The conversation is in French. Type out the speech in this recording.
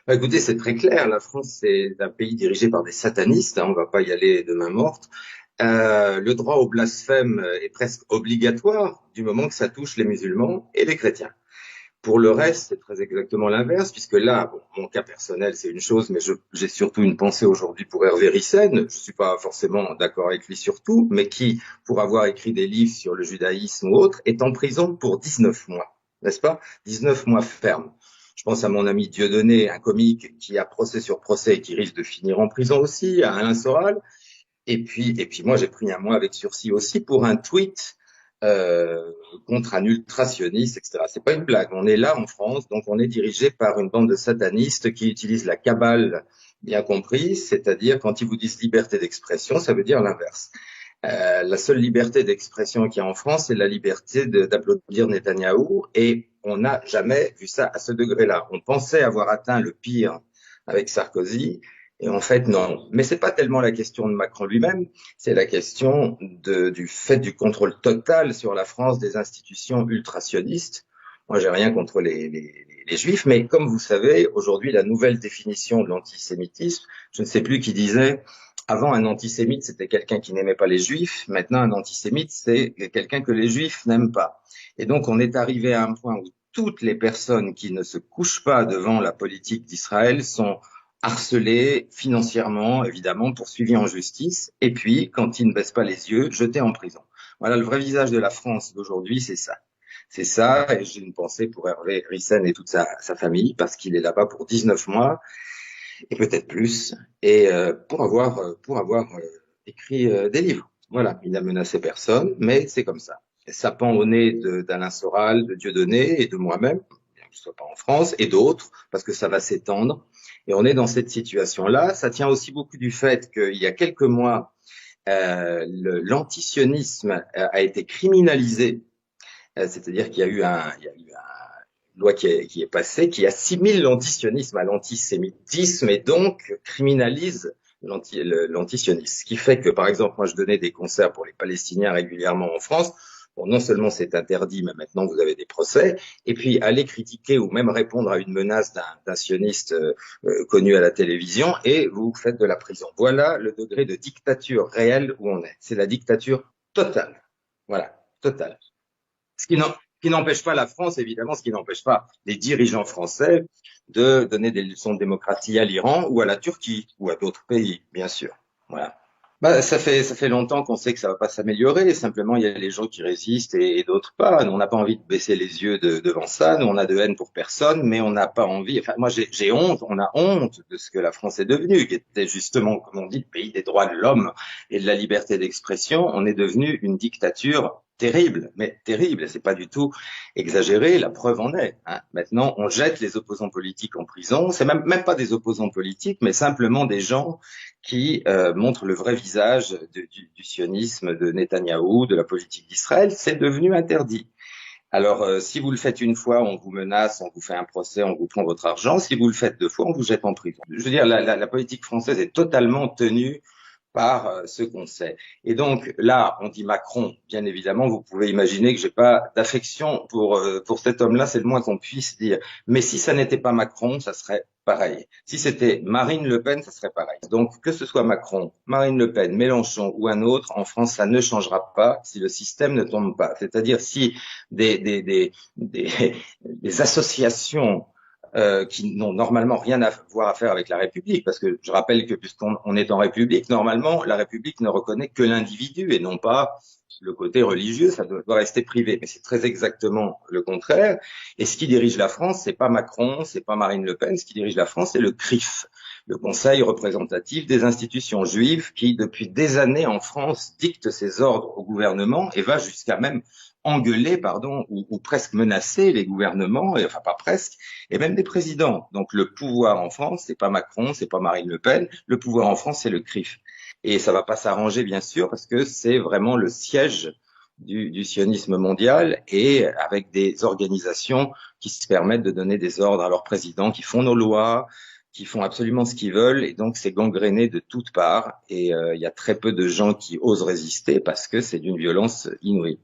Bah, écoutez, c'est très clair. La France, c'est un pays dirigé par des satanistes, hein, on va pas y aller de main morte. Le droit au blasphème est presque obligatoire du moment que ça touche les musulmans et les chrétiens. Pour le reste, c'est très exactement l'inverse, puisque là, bon, mon cas personnel, c'est une chose, mais j'ai surtout une pensée aujourd'hui pour Hervé Ryssen. Je suis pas forcément d'accord avec lui sur tout, mais qui, pour avoir écrit des livres sur le judaïsme ou autre, est en prison pour 19 mois, n'est-ce pas? 19 mois fermes. Je pense à mon ami Dieudonné, un comique qui a procès sur procès et qui risque de finir en prison aussi, à Alain Soral. Et puis moi, j'ai pris un mois avec sursis aussi pour un tweet euh, contre un ultrationniste, etc. C'est pas une blague. On est là en France, donc on est dirigé par une bande de satanistes qui utilisent la cabale bien comprise, c'est-à-dire quand ils vous disent liberté d'expression, ça veut dire l'inverse. La seule liberté d'expression qu'il y a en France, c'est la liberté d'applaudir Netanyahou, et on n'a jamais vu ça à ce degré-là. On pensait avoir atteint le pire avec Sarkozy, et en fait non. Mais c'est pas tellement la question de Macron lui-même, c'est la question du fait du contrôle total sur la France des institutions ultrasionistes. Moi, j'ai rien contre les juifs, mais comme vous savez, aujourd'hui, la nouvelle définition de l'antisémitisme, je ne sais plus qui disait, avant, un antisémite, c'était quelqu'un qui n'aimait pas les juifs. Maintenant, un antisémite, c'est quelqu'un que les juifs n'aiment pas. Et donc, on est arrivé à un point où toutes les personnes qui ne se couchent pas devant la politique d'Israël sont harcelées financièrement, évidemment, poursuivies en justice, et puis, quand ils ne baissent pas les yeux, jetés en prison. Voilà, le vrai visage de la France d'aujourd'hui, c'est ça. C'est ça, et j'ai une pensée pour Hervé Ryssen et toute sa famille, parce qu'il est là-bas pour 19 mois, et peut-être plus, et pour avoir écrit des livres. Voilà, il n'a menacé personne, mais c'est comme ça. Et ça pend au nez d'Alain Soral, de Dieudonné et de moi-même, bien que je ne sois pas en France, et d'autres, parce que ça va s'étendre. Et on est dans cette situation-là. Ça tient aussi beaucoup du fait qu'il y a quelques mois, l'antisionisme a été criminalisé, c'est-à-dire qu'il y a eu une loi qui est passée, qui assimile l'antisionisme à l'antisémitisme et donc criminalise l'antisionisme. Ce qui fait que, par exemple, moi je donnais des concerts pour les Palestiniens régulièrement en France. Bon, non seulement c'est interdit, mais maintenant vous avez des procès. Et puis aller critiquer ou même répondre à une menace d'un sioniste connu à la télévision et vous faites de la prison. Voilà le degré de dictature réelle où on est. C'est la dictature totale. Voilà, totale. Ce qui n'empêche pas la France, évidemment, ce qui n'empêche pas les dirigeants français de donner des leçons de démocratie à l'Iran ou à la Turquie ou à d'autres pays, bien sûr. Voilà. Bah, ça fait longtemps qu'on sait que ça va pas s'améliorer. Simplement, il y a les gens qui résistent et d'autres pas. Nous, on n'a pas envie de baisser les yeux devant ça. Nous, on a de haine pour personne, mais on n'a pas envie. Enfin, moi, j'ai honte. On a honte de ce que la France est devenue, qui était justement, comme on dit, le pays des droits de l'homme et de la liberté d'expression. On est devenu une dictature terrible, mais terrible. C'est pas du tout exagéré. La preuve en est. Hein. Maintenant, on jette les opposants politiques en prison. C'est même pas des opposants politiques, mais simplement des gens qui montre le vrai visage du sionisme, de Netanyahou, de la politique d'Israël. C'est devenu interdit. Alors, si vous le faites une fois, on vous menace, on vous fait un procès, on vous prend votre argent. Si vous le faites deux fois, on vous jette en prison. Je veux dire, la politique française est totalement tenue par ce qu'on sait. Et donc là, on dit Macron, bien évidemment, vous pouvez imaginer que j'ai pas d'affection pour cet homme-là, c'est le moins qu'on puisse dire. Mais si ça n'était pas Macron, ça serait pareil. Si c'était Marine Le Pen, ça serait pareil. Donc que ce soit Macron, Marine Le Pen, Mélenchon ou un autre, en France, ça ne changera pas si le système ne tombe pas. C'est-à-dire si des associations qui n'ont normalement rien à voir à faire avec la République, parce que je rappelle que puisqu'on est en République, normalement, la République ne reconnaît que l'individu et non pas le côté religieux, ça doit rester privé. Mais c'est très exactement le contraire. Et ce qui dirige la France, c'est pas Macron, c'est pas Marine Le Pen. Ce qui dirige la France, c'est le CRIF, le Conseil représentatif des institutions juives, qui depuis des années en France dicte ses ordres au gouvernement et va jusqu'à même engueuler, pardon, ou presque menacer les gouvernements, et, enfin pas presque, et même des présidents. Donc le pouvoir en France, c'est pas Macron, c'est pas Marine Le Pen. Le pouvoir en France, c'est le CRIF. Et ça va pas s'arranger, bien sûr, parce que c'est vraiment le siège du sionisme mondial et avec des organisations qui se permettent de donner des ordres à leurs présidents, qui font nos lois, qui font absolument ce qu'ils veulent, et donc c'est gangréné de toutes parts. Et il y a très peu de gens qui osent résister parce que c'est d'une violence inouïe.